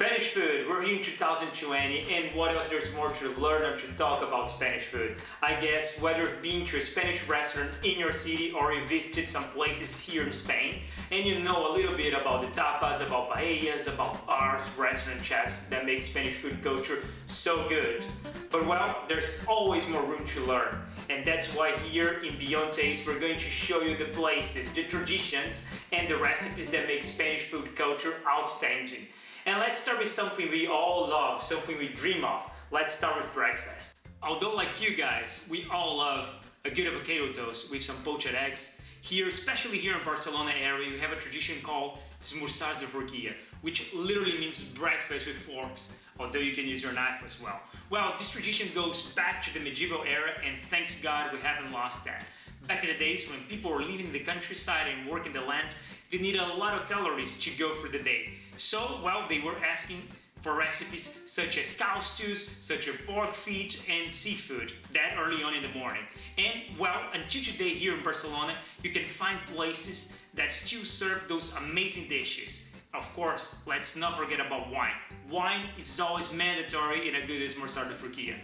Spanish food, we're here in 2020, and what else there's more to learn and to talk about Spanish food. I guess whether you've been to a Spanish restaurant in your city or you visited some places here in Spain and you know a little bit about the tapas, about paellas, about bars, restaurant chefs that make Spanish food culture so good. But well, there's always more room to learn, and that's why here in Beyond Taste we're going to show you the places, the traditions and the recipes that make Spanish food culture outstanding. And let's start with something we all love, something we dream of. Let's start with breakfast. Although like you guys, we all love a good avocado toast with some poached eggs. Here, especially here in Barcelona area, we have a tradition called esmorzars de forquilla, which literally means breakfast with forks, although you can use your knife as well. Well, this tradition goes back to the medieval era, and thanks God we haven't lost that. Back in the days when people were living in the countryside and working the land, they needed a lot of calories to go through the day. So, well, they were asking for recipes such as cow stews, such as pork feet and seafood that early on in the morning. And well, until today here in Barcelona, you can find places that still serve those amazing dishes. Of course, let's not forget about wine. Wine is always mandatory in a good esmorzar de forquilla.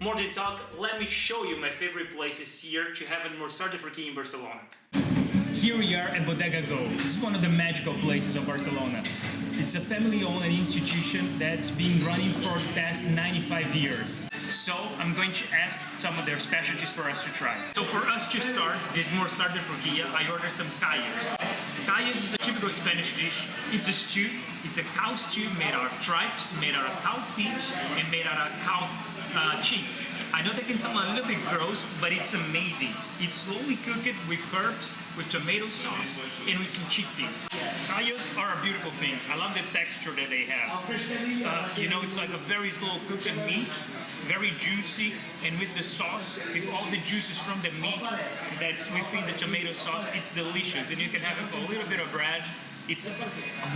More than talk, let me show you my favorite places here to have an esmorzar de forquilla in Barcelona. Here we are at Bodega Go. This is one of the magical places of Barcelona. It's a family-owned institution that's been running for the past 95 years. So I'm going to ask some of their specialties for us to try. So for us to start this esmorzar de forquilla, I ordered some callos. Callos is a typical Spanish dish. It's a stew. It's a cow stew made out of tripes, made out of cow feet, and made out of cow cheek. I know that can sound a little bit gross, but it's amazing. It's slowly cooked with herbs, with tomato sauce, and with some chickpeas. Callos are a beautiful thing. I love the texture that they have. You know, it's like a very slow cooked meat, very juicy, and with the sauce, with all the juices from the meat that's within the tomato sauce, it's delicious. And you can have it with a little bit of bread. It's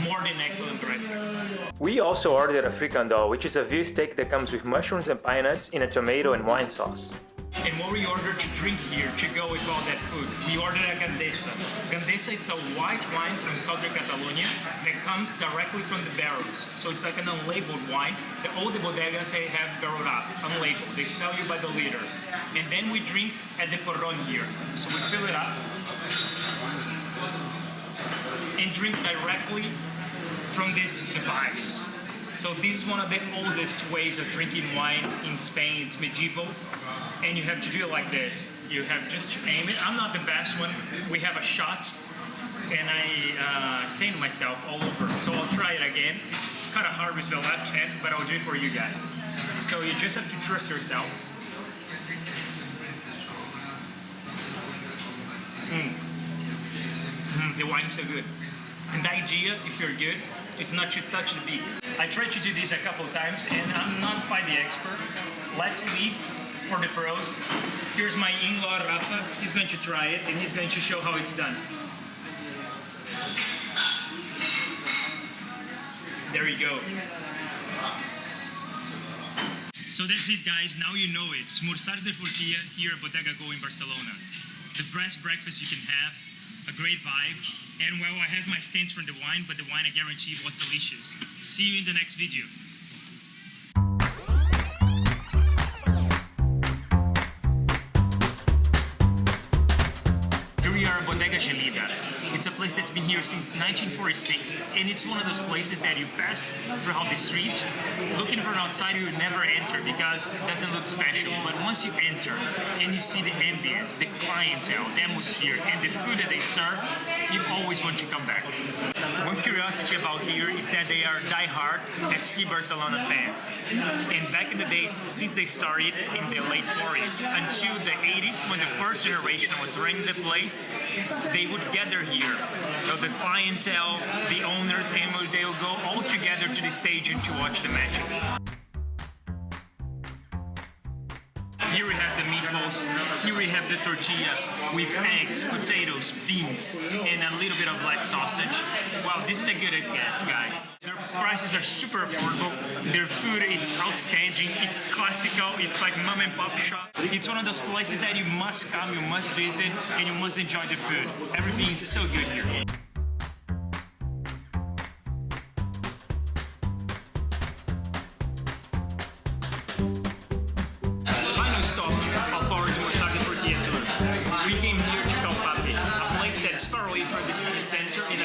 more than excellent breakfast. We also ordered a fricandó, which is a veal steak that comes with mushrooms and pine nuts in a tomato and wine sauce. And what we ordered to drink here to go with all that food, we ordered a gandesa. Gandesa, it's a white wine from southern Catalonia that comes directly from the barrels. So it's like an unlabeled wine that all the bodegas have barreled up, unlabeled. They sell you by the liter. And then we drink at the porron here. So we fill it up and drink directly from this device. So this is one of the oldest ways of drinking wine in Spain. It's medieval, and you have to do it like this. You have just to aim it. I'm not the best one. We have a shot, and I stained myself all over. So I'll try it again. It's kind of hard with the left hand, but I'll do it for you guys. So you just have to trust yourself. The wine's so good. And the idea, if you're good, is not to touch the beef. I tried to do this a couple of times, and I'm not quite the expert. Let's leave for the pros. Here's my in-law, Rafa. He's going to try it, and he's going to show how it's done. There you go. So that's it, guys. Now you know it. Esmorzars de forquilla here at Bodega Go in Barcelona. The best breakfast you can have. A great vibe, and well, I have my stains from the wine, but the wine I guarantee was delicious. See you in the next video. Here we are at Bodega Gelida. It's a place that's been here since 1946, and it's one of those places that you pass throughout the street, looking from outside you would never enter because it doesn't look special. But once you enter and you see the ambience, the clientele, the atmosphere, and the food that they serve, you always want to come back. One curiosity about here is that they are die-hard FC Barcelona fans. And back in the days, since they started in the late 40s until the 80s, when the first generation was running the place, they would gather here. So the clientele, the owners, and they'll go all together to the stadium to watch the matches. Here we have the meatballs, here we have the tortilla with eggs, potatoes, beans, and a little bit of black sausage. Wow, this is a good advance, guys. Their prices are super affordable, their food is outstanding, it's classical, it's like mom and pop shop. It's one of those places that you must come, you must visit, and you must enjoy the food. Everything is so good here.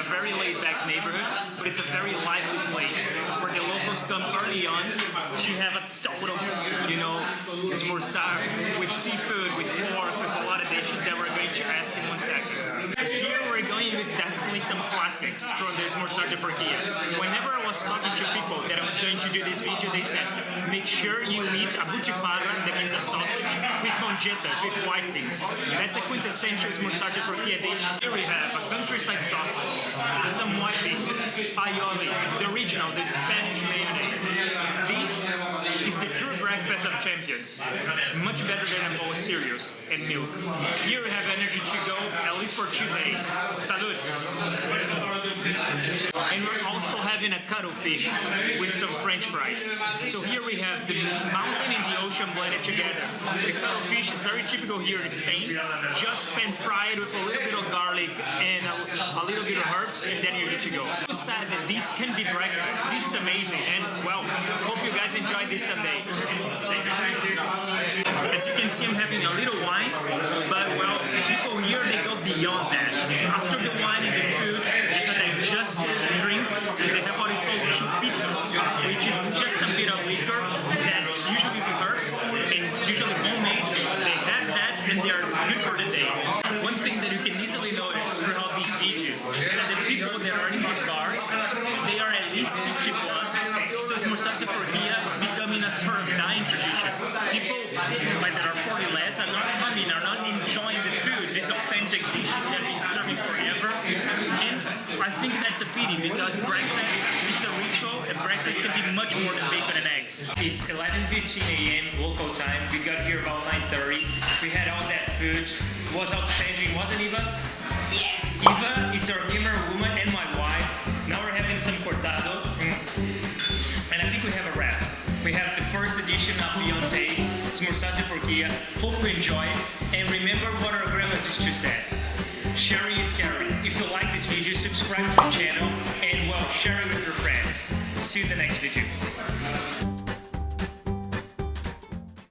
a very laid-back neighborhood, but it's a very lively place where the locals come early on to have a total, you know, esmorzar with seafood, with pork, with a lot of dishes that we're going to ask in 1 second. Here we're going with definitely some classics from the esmorzar de Turquia. Whenever I was talking to people that I was going to do this video, they said, make sure you eat a butifarra, that means a sausage, with monjetas, with white beans. That's a quintessential esmorzar de Turquia dish. Here we have a countryside sausage, some white beans, aioli, the original, the Spanish mayonnaise. This is the true breakfast of champions. Much better than a bowl of cereals and milk. Here we have energy to go at least for 2 days. Salud! And we're also having a cuttlefish with some French fries. So here we have the mountain and the ocean blended together. The cuttlefish is very typical here in Spain. Just pan fried with a little bit of garlic and a little bit of herbs, and then you're good to go. Who said that this can be breakfast? This is amazing, and well, hope you guys enjoyed this Sunday. As you can see, I'm having a little wine, but well, people here, they go beyond that. After the wine and the food, it's a digestive drink. They have what they call chupito, which is just a bit of liquor that's usually with herbs, and it's usually homemade. They have that, and they are good for the day. One thing that you can easily notice throughout this video is that the people that are in these bars, they are at least 50 plus. So esmorzar de Turquia is becoming a sort of dying tradition. People like that are 40 less are not coming, are not enjoying the food, these authentic dishes that have been serving forever. And I think that's a pity because breakfast, it's a ritual, and breakfast can be much more than bacon and eggs. It's 11:15 a.m. local time. We got here about 9:30. We had all that food. It was outstanding, wasn't Eva? Yes. Eva, it's our camera woman and my wife. Now we're having some cortado. And I think we have a wrap. We have the first edition of Beyond Taste, esmorzar de Turquia. Hope you enjoy. And remember what our grandmas used to say. Sharing is caring. If you like this video, subscribe to the channel and well, share it with your friends. See you in the next video.